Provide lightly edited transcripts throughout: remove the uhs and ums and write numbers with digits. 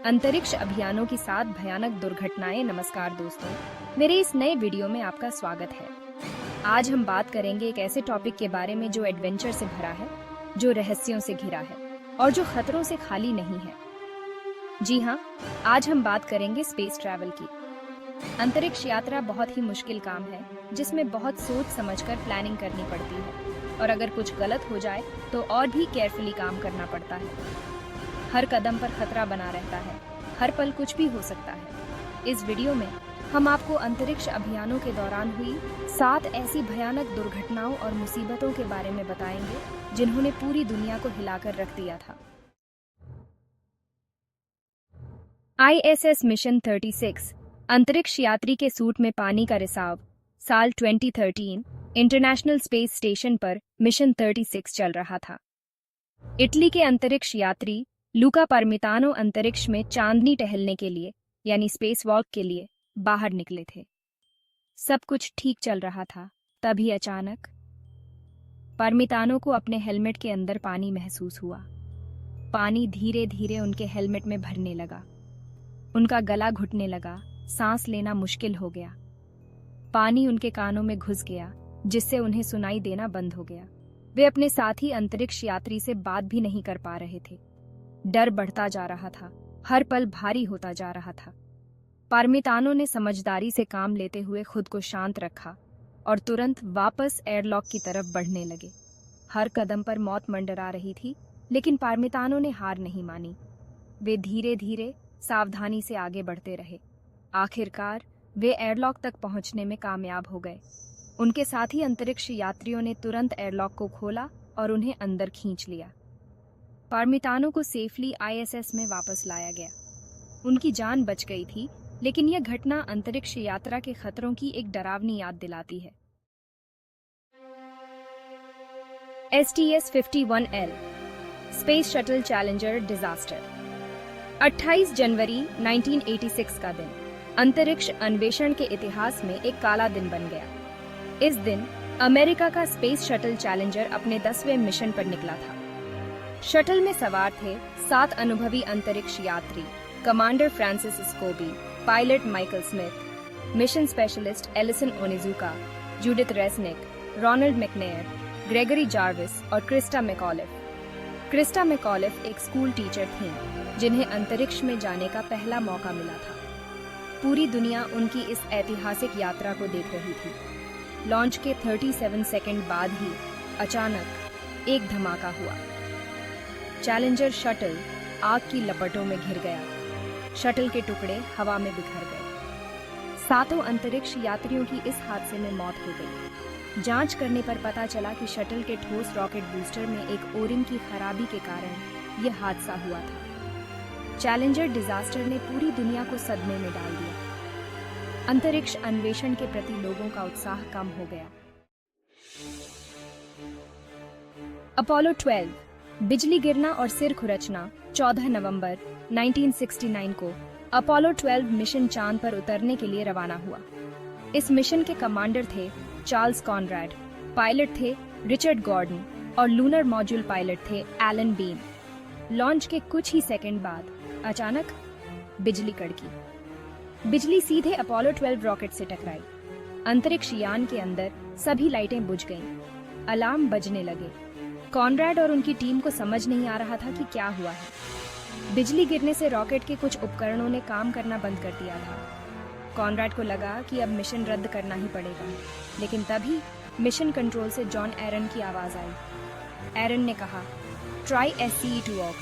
अंतरिक्ष अभियानों की 7 भयानक दुर्घटनाएं। नमस्कार दोस्तों, मेरे इस नए वीडियो में आपका स्वागत है। आज हम बात करेंगे एक ऐसे टॉपिक के बारे में जो एडवेंचर से भरा है, जो रहस्यों से घिरा है और जो खतरों से खाली नहीं है। जी हाँ, आज हम बात करेंगे स्पेस ट्रैवल की। अंतरिक्ष यात्रा बहुत ही मुश्किल काम है, जिसमें बहुत सोच समझकर प्लानिंग करनी पड़ती है और अगर कुछ गलत हो जाए तो और भी केयरफुली काम करना पड़ता है। हर कदम पर खतरा बना रहता है, हर पल कुछ भी हो सकता है। इस वीडियो में हम आपको अंतरिक्ष अभियानों के दौरान हुई 7 ऐसी भयानक दुर्घटनाओं और मुसीबतों के बारे में बताएंगे जिन्होंने पूरी दुनिया को हिलाकर रख दिया था। ISS मिशन 36 अंतरिक्ष यात्री के सूट में पानी का रिसाव। साल 2013 इंटरनेशनल स्पेस स्टेशन पर मिशन 36 चल रहा था। इटली के अंतरिक्ष यात्री लूका पार्मितानो अंतरिक्ष में चांदनी टहलने के लिए यानी स्पेस वॉक के लिए बाहर निकले थे। सब कुछ ठीक चल रहा था, तभी अचानक पार्मितानो को अपने हेलमेट के अंदर पानी महसूस हुआ। पानी धीरे धीरे उनके हेलमेट में भरने लगा। उनका गला घुटने लगा, सांस लेना मुश्किल हो गया। पानी उनके कानों में घुस गया, जिससे उन्हें सुनाई देना बंद हो गया। वे अपने साथी अंतरिक्ष यात्री से बात भी नहीं कर पा रहे थे। डर बढ़ता जा रहा था, हर पल भारी होता जा रहा था। पार्मितानो ने समझदारी से काम लेते हुए खुद को शांत रखा और तुरंत वापस एयरलॉक की तरफ बढ़ने लगे। हर कदम पर मौत मंडरा रही थी, लेकिन पार्मितानो ने हार नहीं मानी। वे धीरे धीरे सावधानी से आगे बढ़ते रहे। आखिरकार वे एयरलॉक तक पहुंचने में कामयाब हो गए। उनके साथी अंतरिक्ष यात्रियों ने तुरंत एयरलॉक को खोला और उन्हें अंदर खींच लिया। पार्मितानो को सेफली ISS में वापस लाया गया। उनकी जान बच गई थी, लेकिन यह घटना अंतरिक्ष यात्रा के खतरों की एक डरावनी याद दिलाती है। STS-51L space shuttle challenger disaster. 28 जनवरी 1986 का दिन अंतरिक्ष अन्वेषण के इतिहास में एक काला दिन बन गया। इस दिन अमेरिका का स्पेस शटल चैलेंजर अपने 10वें मिशन पर निकला था। शटल में सवार थे 7 अनुभवी अंतरिक्ष यात्री, commander Francis Scobee, pilot Michael Smith, mission specialist Ellison Onizuka, Judith Resnik, Ronald McNair, Gregory Jarvis और क्रिस्टा मैकॉलिफ। क्रिस्टा मैकॉलिफ एक स्कूल टीचर थीं, जिन्हें अंतरिक्ष में जाने का पहला मौका मिला था। पूरी दुनिया उनकी इस ऐतिहासिक यात्रा को देख रही थी। लॉन्च के 37 सेकंड बाद ही अचानक एक धमाका हुआ। चैलेंजर शटल आग की लपटों में घिर गया। शटल के टुकड़े हवा में बिखर गए। 7 अंतरिक्ष यात्रियों की इस हादसे में मौत हो गई। जांच करने पर पता चला कि शटल के ठोस रॉकेट बूस्टर में एक ओरिंग की खराबी के कारण यह हादसा हुआ था। चैलेंजर डिजास्टर ने पूरी दुनिया को सदमे में डाल दिया। अंतरिक्ष अन्वेषण के प्रति लोगों का उत्साह कम हो गया। अपोलो 12 बिजली गिरना और सिर खुरचना। 14 नवंबर 1969 को अपोलो 12 मिशन चांद पर उतरने के लिए रवाना हुआ। इस मिशन के कमांडर थे चार्ल्स कॉनरैड, पायलट थे रिचर्ड गॉर्डन और लूनर मॉड्यूल पायलट थे एलन बीन। लॉन्च के कुछ ही सेकंड बाद अचानक बिजली कड़की। बिजली सीधे अपोलो 12 रॉकेट से टकराई। अंतरिक्ष यान के अंदर सभी लाइटें बुझ गईं। अलार्म बजने लगे। कॉनरैड और उनकी टीम को समझ नहीं आ रहा था कि क्या हुआ है। बिजली गिरने से रॉकेट के कुछ उपकरणों ने काम करना बंद कर दिया था। कॉनरैड को लगा कि अब मिशन रद्द करना ही पड़ेगा, लेकिन तभी मिशन कंट्रोल से जॉन एरन की आवाज आई। एरन ने कहा, ट्राई SCE-2OX।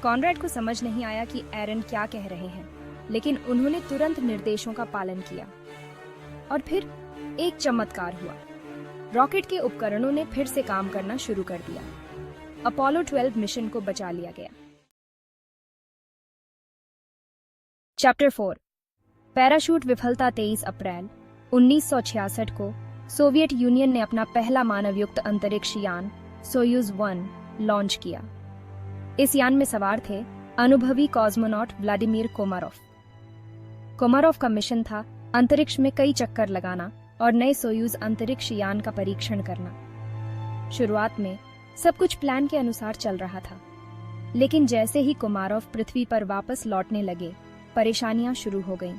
कॉनरैड को समझ नहीं आया कि एरन क्या कह रहे हैं, लेकिन उन्होंने तुरंत निर्देशों का पालन किया और फिर एक चमत्कार हुआ। रॉकेट के उपकरणों ने फिर से काम करना शुरू कर दिया। अपोलो 12 मिशन को बचा लिया गया। चैप्टर 4 पैराशूट विफलता। 23 अप्रैल 1966 को सोवियत यूनियन ने अपना पहला मानवयुक्त अंतरिक्ष यान सोयूज 1 लॉन्च किया। इस यान में सवार थे अनुभवी कॉस्मोनॉट व्लादिमीर कोमारोव। कोमारोव का मिशन था अंतरिक्ष में कई चक्कर लगाना और नए सोयूज अंतरिक्ष यान का परीक्षण करना। शुरुआत में सब कुछ प्लान के अनुसार चल रहा था। लेकिन जैसे ही कोमारोव पृथ्वी पर वापस लौटने लगे, परेशानियां शुरू हो गईं।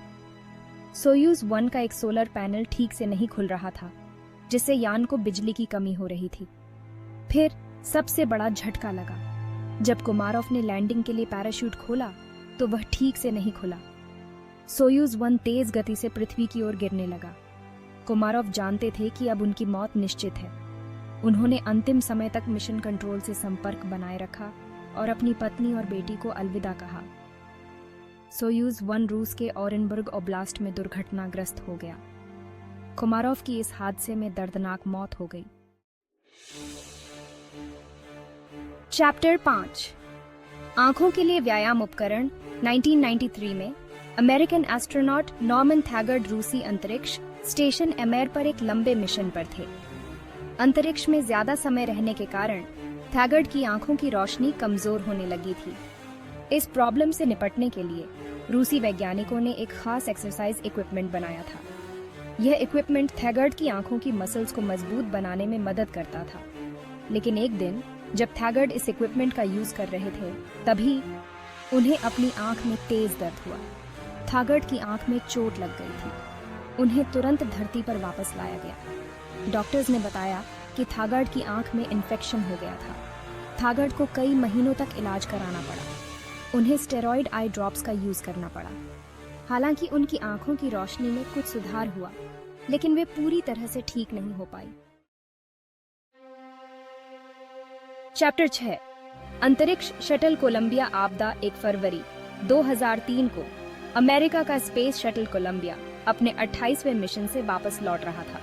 सोयूज 1 का एक सोलर पैनल ठीक से नहीं खुल रहा था, जिससे यान को बिजली की कमी हो रही थी। फिर सबसे बड़ा झटका लगा जब कोमारोव ने लैंडिंग के लिए पैराशूट खोला तो वह ठीक से नहीं खुला। सोयूज 1 तेज गति से पृथ्वी की ओर गिरने लगा। कोमारोव जानते थे कि अब उनकी मौत निश्चित है। उन्होंने अंतिम समय तक मिशन कंट्रोल से संपर्क बनाए रखा और अपनी पत्नी और बेटी को अलविदा कहा। सोयूज 1 रूस के ओरेनबर्ग ओब्लास्ट में दुर्घटनाग्रस्त हो गया। कोमारोव की इस हादसे में दर्दनाक मौत हो गई। चैप्टर 5 आंखों के लिए व्यायाम उपकरण। 1993 में अमेरिकन एस्ट्रोनॉट नॉर्मन थैगर्ड रूसी अंतरिक्ष स्टेशन एमेर पर एक लंबे मिशन पर थे। अंतरिक्ष में ज्यादा समय रहने के कारण थैगर्ड की आंखों की रोशनी कमजोर होने लगी थी। इस प्रॉब्लम से निपटने के लिए रूसी वैज्ञानिकों ने एक खास एक्सरसाइज इक्विपमेंट बनाया था। यह इक्विपमेंट थैगर्ड की आंखों की मसल्स को मजबूत बनाने में मदद करता था। लेकिन एक दिन जब थैगर्ड इस इक्विपमेंट का यूज कर रहे थे, तभी उन्हें अपनी आंख में तेज दर्द हुआ। थैगर्ड की आंख में चोट लग गई थी। उन्हें तुरंत धरती पर वापस लाया गया। डॉक्टर्स ने बताया कि थैगर्ड की आंख में इन्फेक्शन हो गया था। थैगर्ड को कई महीनों तक इलाज कराना पड़ा। उन्हें स्टेरॉइड आई ड्रॉप्स का यूज करना पड़ा। हालांकि उनकी आंखों की रोशनी में कुछ सुधार हुआ, लेकिन वे पूरी तरह से ठीक नहीं हो पाई। चैप्टर 6 अंतरिक्ष शटल कोलंबिया आपदा। 1 फरवरी 2003 को अमेरिका का स्पेस शटल कोलंबिया अपने 28वें मिशन से वापस लौट रहा था।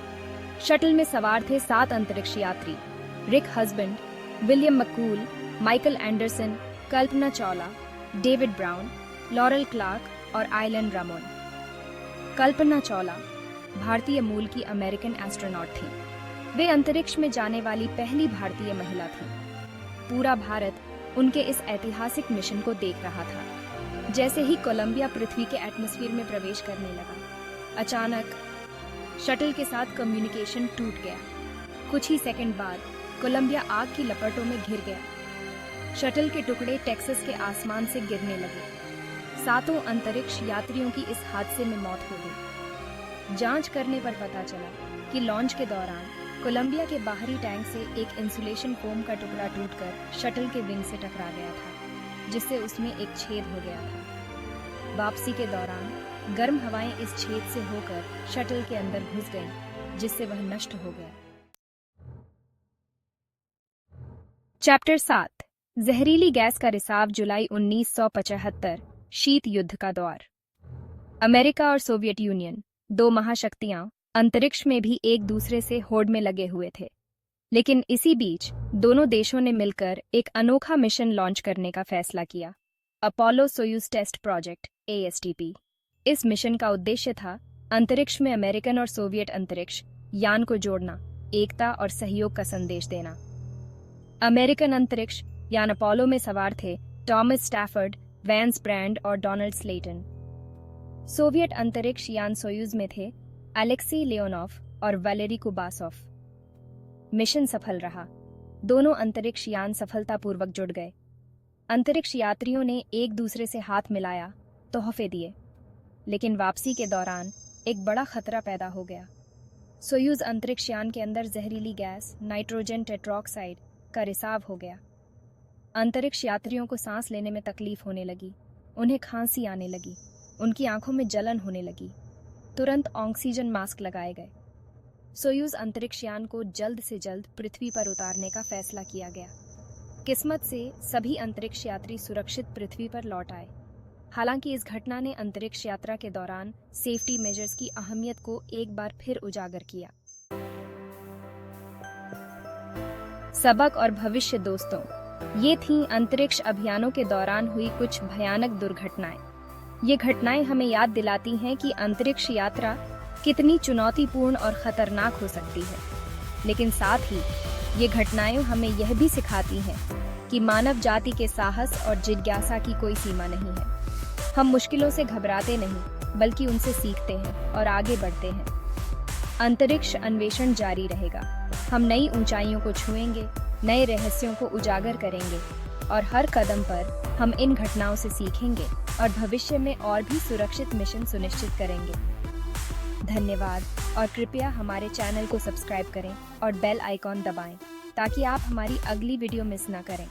शटल में सवार थे 7 अंतरिक्ष यात्री: Rick Husband, William McCool, Michael Anderson, Kalpana Chawla, David Brown, Laurel Clark और आइलन रामोन। कल्पना चावला भारतीय मूल की अमेरिकन एस्ट्रोनॉट थी। वे अंतरिक्ष में जाने वाली पहली भारतीय महिला थी। पूरा भारत उनके इस ऐतिहासिक मिशन को देख रहा था। जैसे ही कोलंबिया पृथ्वी के एटमॉस्फेयर में प्रवेश करने लगा, अचानक शटल के साथ कम्युनिकेशन टूट गया। कुछ ही सेकंड बाद कोलंबिया आग की लपटों में घिर गया। शटल के टुकड़े टेक्सास के आसमान से गिरने लगे। 7 अंतरिक्ष यात्रियों की इस हादसे में मौत हो गई। जांच करने पर पता चला कि लॉन्च के दौरान कोलंबिया के बाहरी टैंक से एक इंसुलेशन फोम का टुकड़ा टूटकर शटल के विंग से टकरा गया था, जिससे उसमें एक छेद हो गया था। वापसी के दौरान गर्म हवाएं इस छेद से होकर शटल के अंदर घुस गईं, जिससे वह नष्ट हो गया। चैप्टर 7 जहरीली गैस का रिसाव। जुलाई 1975 शीत युद्ध का दौर। अमेरिका और सोवियत यूनियन, 2 महाशक्तियां, अंतरिक्ष में भी एक दूसरे से होड़ में लगे हुए थे। लेकिन इसी बीच दोनों देशों ने मिलकर एक अनोखा मिशन लॉन्च करने का फैसला किया, Apollo Soyuz Test Project ASTP। इस मिशन का उद्देश्य था अंतरिक्ष में अमेरिकन और सोवियत अंतरिक्ष यान को जोड़ना, एकता और सहयोग का संदेश देना। अमेरिकन अंतरिक्ष यान अपोलो में सवार थे टॉमस स्टैफर्ड, वैंस ब्रैंड और डोनाल्ड स्लेटन। सोवियत अंतरिक्ष यान सोयूज में थे अलेक्सी लियोनोव और वैलेरी कुबासोव। मिशन सफल रहा। दोनों अंतरिक्ष यान सफलतापूर्वक जुड़ गए। अंतरिक्ष यात्रियों ने एक दूसरे से हाथ मिलाया, तोहफे दिए। लेकिन वापसी के दौरान एक बड़ा खतरा पैदा हो गया। सोयूज अंतरिक्ष यान के अंदर जहरीली गैस नाइट्रोजन टेट्रोक्साइड का रिसाव हो गया। अंतरिक्ष यात्रियों को सांस लेने में तकलीफ होने लगी। उन्हें खांसी आने लगी। उनकी आंखों में जलन होने लगी। तुरंत ऑक्सीजन मास्क लगाए गए। सोयूज अंतरिक्ष यान को जल्द से जल्द पृथ्वी पर उतारने का फैसला किया गया। किस्मत से सभी अंतरिक्ष यात्री सुरक्षित पृथ्वी पर लौट आए। हालांकि इस घटना ने अंतरिक्ष यात्रा के दौरान सेफ्टी मेजर्स की अहमियत को एक बार फिर उजागर किया। सबक और भविष्य। दोस्तों, ये थीं अंतरिक्ष अभियानों के दौरान हुई कुछ भयानक दुर्घटनाएं। ये घटनाएं हमें याद दिलाती हैं कि अंतरिक्ष यात्रा कितनी चुनौतीपूर्ण और खतरनाक हो सकती है। लेकिन साथ ही ये घटनाएं हमें यह भी सिखाती हैं कि मानव जाति के साहस और जिज्ञासा की कोई सीमा नहीं है। हम मुश्किलों से घबराते नहीं, बल्कि उनसे सीखते हैं और आगे बढ़ते हैं। अंतरिक्ष अन्वेषण जारी रहेगा। हम नई ऊंचाइयों को छुएंगे, नए रहस्यों को उजागर करेंगे और हर कदम पर हम इन घटनाओं से सीखेंगे और भविष्य में और भी सुरक्षित मिशन सुनिश्चित करेंगे। धन्यवाद और कृपया हमारे चैनल को सब्सक्राइब करें और बेल आइकॉन दबाएं ताकि आप हमारी अगली वीडियो मिस ना करें।